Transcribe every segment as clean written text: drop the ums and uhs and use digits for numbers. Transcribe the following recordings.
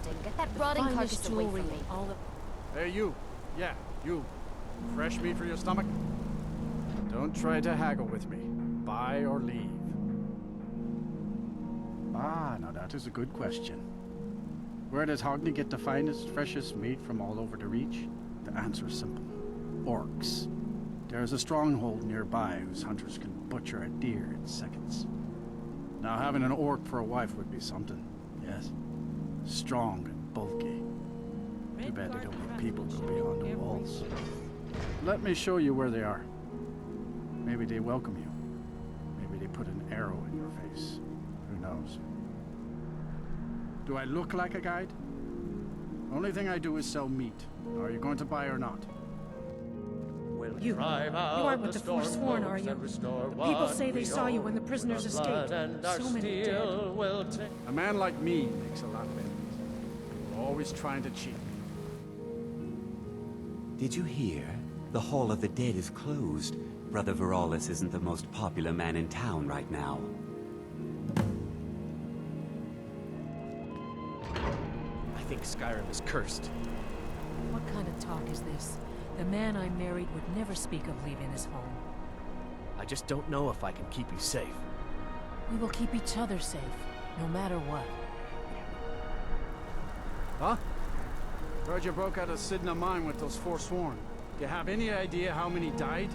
disgusting. Get that rotting carcass away from me. Hey, you. Yeah, you. Fresh meat for your stomach? Don't try to haggle with me. Buy or leave. Ah, now that is a good question. Where does Hogney get the finest, freshest meat from all over the Reach? The answer is simple. Orcs. There is a stronghold nearby whose hunters can butcher a deer in seconds. Now having an orc for a wife would be something, yes. Strong and bulky. Too bad they don't let people go beyond the walls. Let me show you where they are. Maybe they welcome you. Maybe they put an arrow in your face. Who knows? Do I look like a guide? Only thing I do is sell meat. Are you going to buy or not? You aren't with the Forsworn, are you? The people say they saw you when the prisoners escaped. So many dead. A man like me makes a lot of enemies. People always trying to cheat me. Did you hear? The Hall of the Dead is closed. Brother Veralis isn't the most popular man in town right now. I think Skyrim is cursed. What kind of talk is this? The man I married would never speak of leaving his home. I just don't know if I can keep you safe. We will keep each other safe, no matter what. Huh? Heard you broke out of Sidna mine with those Forsworn. Do you have any idea how many died?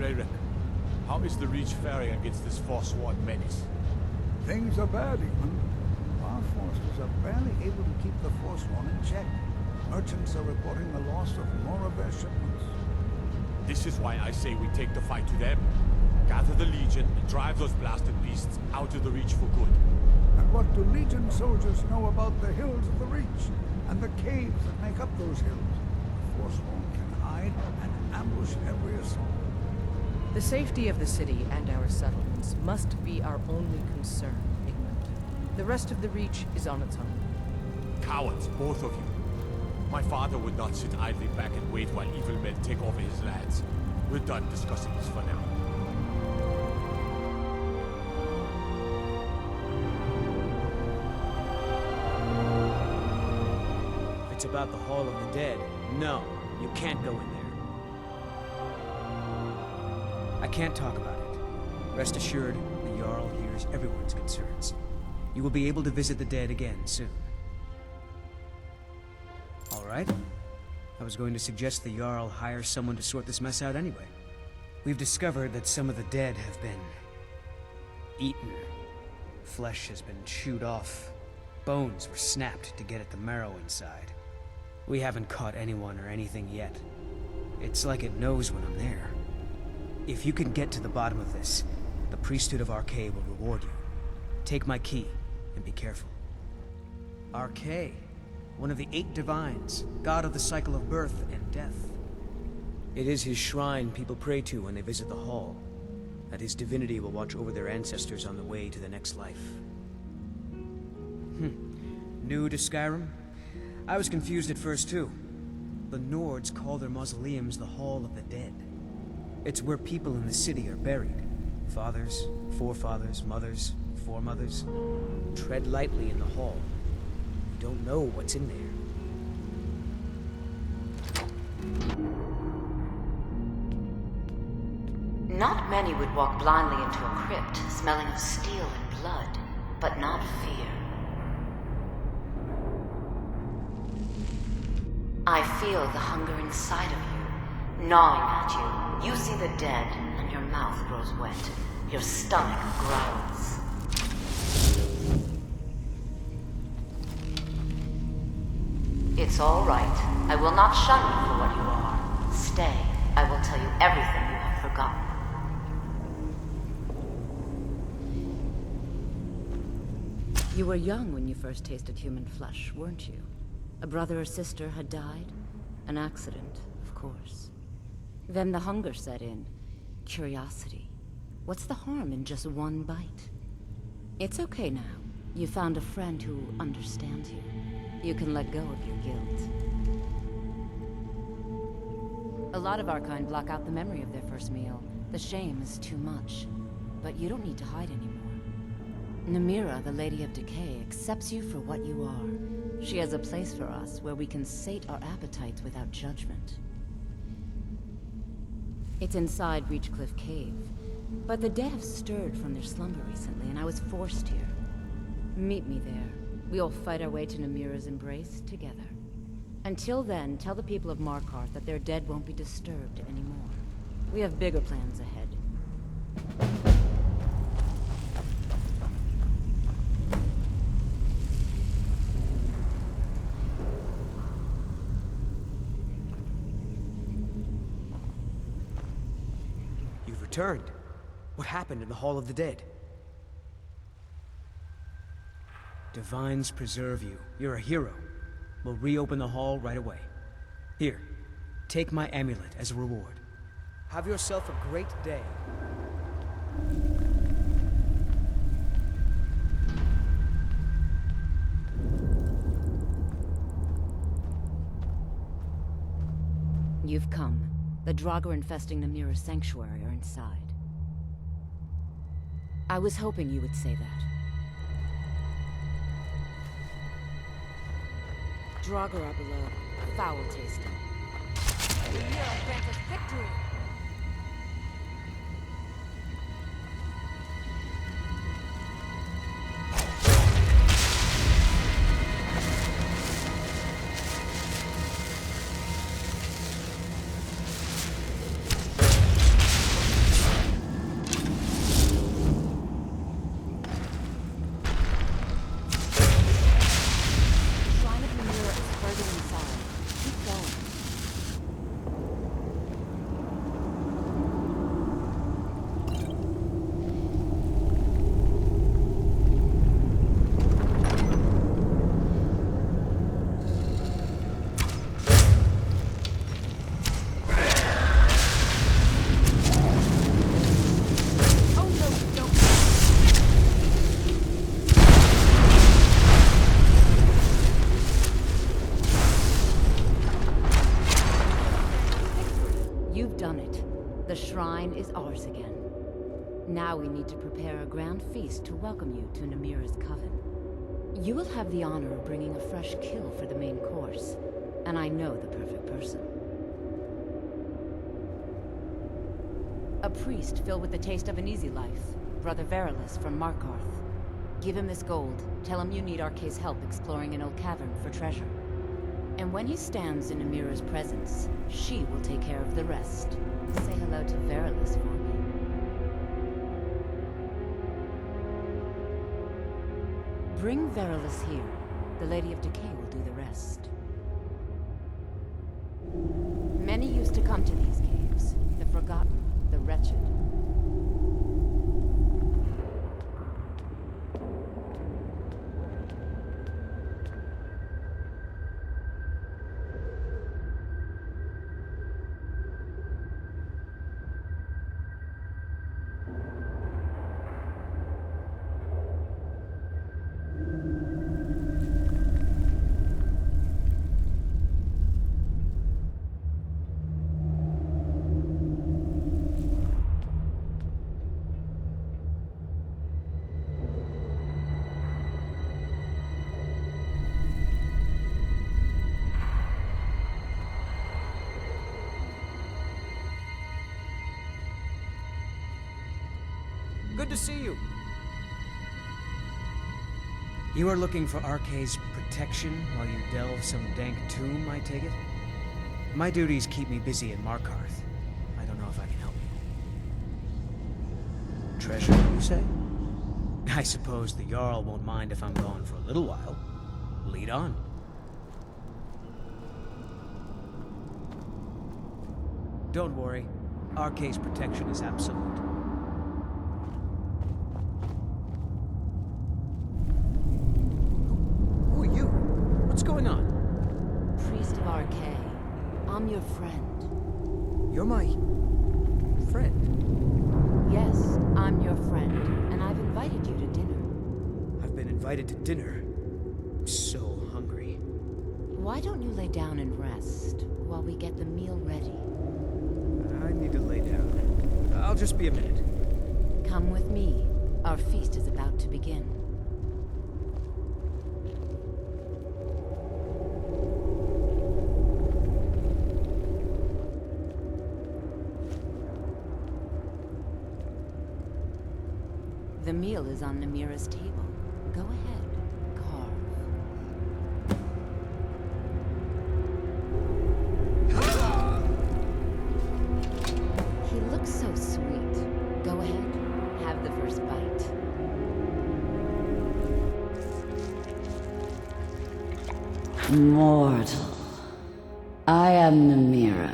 Rayrick, how is the Reach faring against this Forsworn menace? Things are bad, England. Our forces are barely able to keep the Forsworn in check. Merchants are reporting the loss of more of their shipments. This is why I say we take the fight to them. Gather the Legion and drive those blasted beasts out of the Reach for good. And what do Legion soldiers know about the hills of the Reach and the caves that make up those hills? The Forsworn can hide and ambush every assault. The safety of the city and our settlements must be our only concern, England. The rest of the Reach is on its own. Cowards, both of you. My father would not sit idly back and wait while evil men take over his lands. We're done discussing this for now. If it's about the Hall of the Dead, no, you can't go in there. I can't talk about it. Rest assured, the Jarl hears everyone's concerns. You will be able to visit the dead again soon. All right. I was going to suggest the Jarl hire someone to sort this mess out anyway. We've discovered that some of the dead have been eaten. Flesh has been chewed off. Bones were snapped to get at the marrow inside. We haven't caught anyone or anything yet. It's like it knows when I'm there. If you can get to the bottom of this, the priesthood of Arkay will reward you. Take my key, and be careful. Arkay, one of the 8 divines, god of the cycle of birth and death. It is his shrine people pray to when they visit the hall, that his divinity will watch over their ancestors on the way to the next life. New to Skyrim? I was confused at first too. The Nords call their mausoleums the Hall of the Dead. It's where people in the city are buried. Fathers, forefathers, mothers, foremothers. Tread lightly in the hall. You don't know what's in there. Not many would walk blindly into a crypt, smelling of steel and blood, but not fear. I feel the hunger inside of you, gnawing at you. You see the dead, and your mouth grows wet. Your stomach growls. It's all right. I will not shun you for what you are. Stay. I will tell you everything you have forgotten. You were young when you first tasted human flesh, weren't you? A brother or sister had died? An accident, of course. Then the hunger set in. Curiosity. What's the harm in just one bite? It's okay now. You found a friend who understands you. You can let go of your guilt. A lot of our kind block out the memory of their first meal. The shame is too much. But you don't need to hide anymore. Namira, the Lady of Decay, accepts you for what you are. She has a place for us where we can sate our appetites without judgment. It's inside Reachcliff Cave, but the dead have stirred from their slumber recently, and I was forced here. Meet me there. We'll fight our way to Namira's embrace together. Until then, tell the people of Markarth that their dead won't be disturbed anymore. We have bigger plans ahead. You've returned. What happened in the Hall of the Dead? Divines preserve you. You're a hero. We'll reopen the hall right away. Here, take my amulet as a reward. Have yourself a great day. You've come. The Draugr infesting Namira's sanctuary are inside. I was hoping you would say that. Draugr are below, foul-tasting. The hero grant us victory! The shrine is ours again. Now we need to prepare a grand feast to welcome you to Namira's coven. You will have the honor of bringing a fresh kill for the main course, and I know the perfect person. A priest filled with the taste of an easy life, Brother Verilus from Markarth. Give him this gold, tell him you need Arkay's help exploring an old cavern for treasure. And when he stands in Namira's presence, she will take care of the rest. Say hello to Verilus for me. Bring Verilus here. The Lady of Decay will do the rest. Many used to come to these caves. The forgotten, the wretched. Good to see you. You are looking for Arkay's protection while you delve some dank tomb, I take it? My duties keep me busy in Markarth. I don't know if I can help you. Treasure, you say? I suppose the Jarl won't mind if I'm gone for a little while. Lead on. Don't worry. Arkay's protection is absolute. What's going on? Priest of Arkay, I'm your friend. You're my... friend? Yes, I'm your friend, and I've invited you to dinner. I've been invited to dinner. I'm so hungry. Why don't you lay down and rest while we get the meal ready? I need to lay down. I'll just be a minute. Come with me. Our feast is about to begin. The meal is on Namira's table. Go ahead, carve. He looks so sweet. Go ahead, have the first bite. Mortal, I am Namira,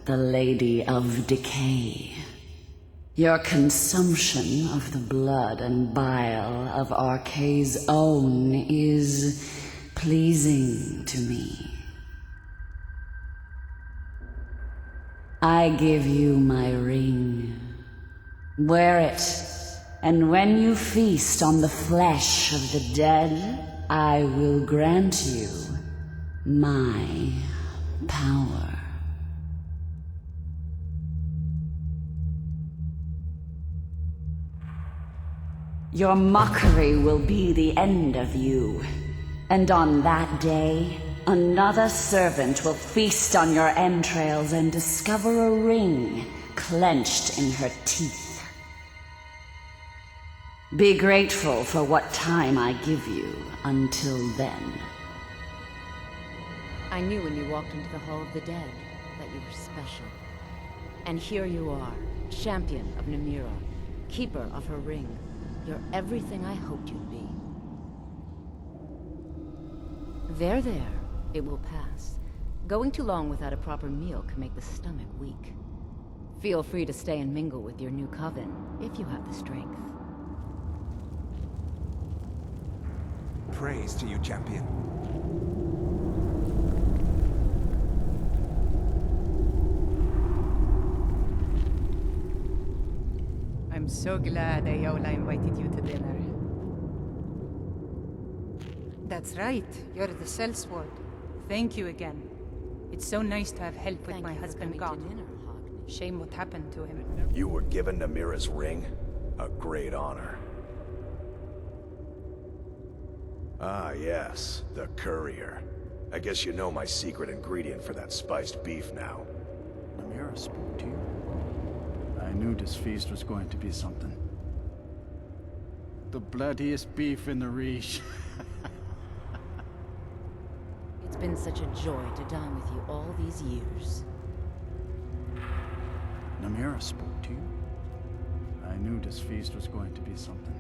the Lady of Decay. Your consumption of the blood and bile of Arkay's own is pleasing to me. I give you my ring. Wear it, and when you feast on the flesh of the dead, I will grant you my power. Your mockery will be the end of you. And on that day, another servant will feast on your entrails and discover a ring clenched in her teeth. Be grateful for what time I give you until then. I knew when you walked into the Hall of the Dead that you were special. And here you are, champion of Namira, keeper of her ring. You're everything I hoped you'd be. There. It will pass. Going too long without a proper meal can make the stomach weak. Feel free to stay and mingle with your new coven, if you have the strength. Praise to you, champion. I'm so glad Ayola invited you to dinner. That's right, you're the sellsword. Thank you again. It's so nice to have help with my husband gone. Shame what happened to him. You were given Namira's ring? A great honor. Ah, yes, the courier. I guess you know my secret ingredient for that spiced beef now. Namira spoke to you. I knew this feast was going to be something. The bloodiest beef in the Reach. It's been such a joy to dine with you all these years. Namira spoke to you. I knew this feast was going to be something.